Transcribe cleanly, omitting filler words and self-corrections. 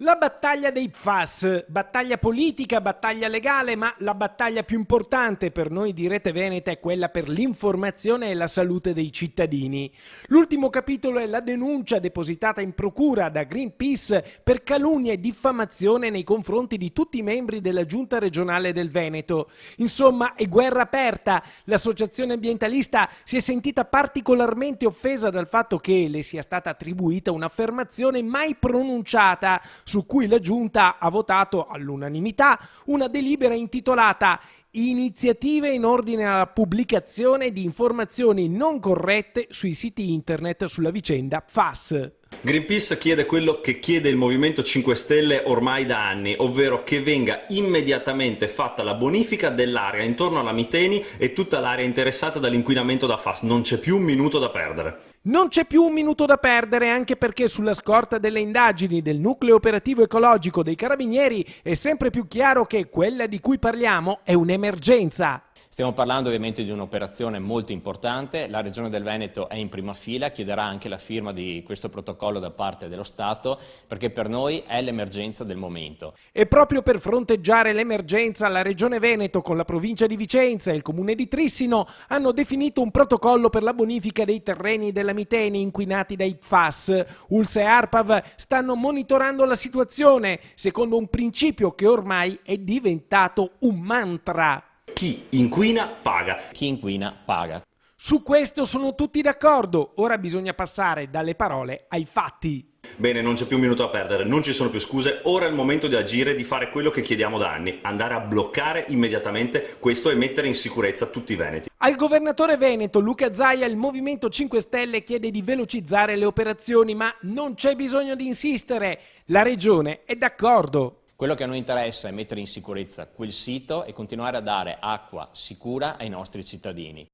La battaglia dei PFAS, battaglia politica, battaglia legale, ma la battaglia più importante per noi di Rete Veneta è quella per l'informazione e la salute dei cittadini. L'ultimo capitolo è la denuncia depositata in procura da Greenpeace per calunnia e diffamazione nei confronti di tutti i membri della Giunta regionale del Veneto. Insomma, è guerra aperta. L'associazione ambientalista si è sentita particolarmente offesa dal fatto che le sia stata attribuita un'affermazione mai pronunciata, su cui la Giunta ha votato all'unanimità una delibera intitolata Iniziative in ordine alla pubblicazione di informazioni non corrette sui siti internet sulla vicenda PFAS. Greenpeace chiede quello che chiede il Movimento 5 Stelle ormai da anni, ovvero che venga immediatamente fatta la bonifica dell'area intorno alla Miteni e tutta l'area interessata dall'inquinamento da PFAS. Non c'è più un minuto da perdere. Non c'è più un minuto da perdere, anche perché sulla scorta delle indagini del nucleo operativo ecologico dei Carabinieri è sempre più chiaro che quella di cui parliamo è un'emergenza. Stiamo parlando ovviamente di un'operazione molto importante, la Regione del Veneto è in prima fila, chiederà anche la firma di questo protocollo da parte dello Stato, perché per noi è l'emergenza del momento. E proprio per fronteggiare l'emergenza, la Regione Veneto con la provincia di Vicenza e il comune di Trissino hanno definito un protocollo per la bonifica dei terreni della Miteni inquinati dai PFAS. ULSS e ARPAV stanno monitorando la situazione, secondo un principio che ormai è diventato un mantra. Chi inquina paga. Chi inquina paga. Su questo sono tutti d'accordo, ora bisogna passare dalle parole ai fatti. Bene, non c'è più un minuto da perdere, non ci sono più scuse, ora è il momento di agire, di fare quello che chiediamo da anni, andare a bloccare immediatamente questo e mettere in sicurezza tutti i veneti. Al governatore veneto Luca Zaia il Movimento 5 Stelle chiede di velocizzare le operazioni, ma non c'è bisogno di insistere, la Regione è d'accordo. Quello che a noi interessa è mettere in sicurezza quel sito e continuare a dare acqua sicura ai nostri cittadini.